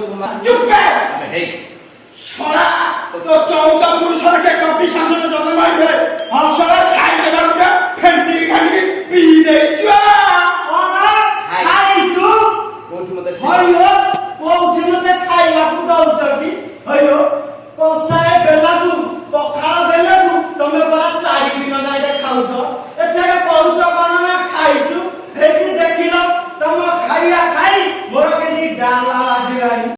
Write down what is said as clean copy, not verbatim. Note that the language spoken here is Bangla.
তোমার চুপ কর হেই সরা তো চৌকা পুরুষকে কপি শাসনে জন্ম মাইছে হংসরা সাইডে ডাক্তার ফেন্টি খানি পি দেই চুয়া ওরা খাইছু কোঠি মতে হইও কোঠি মতে খাইবা পুটা উচতি হইও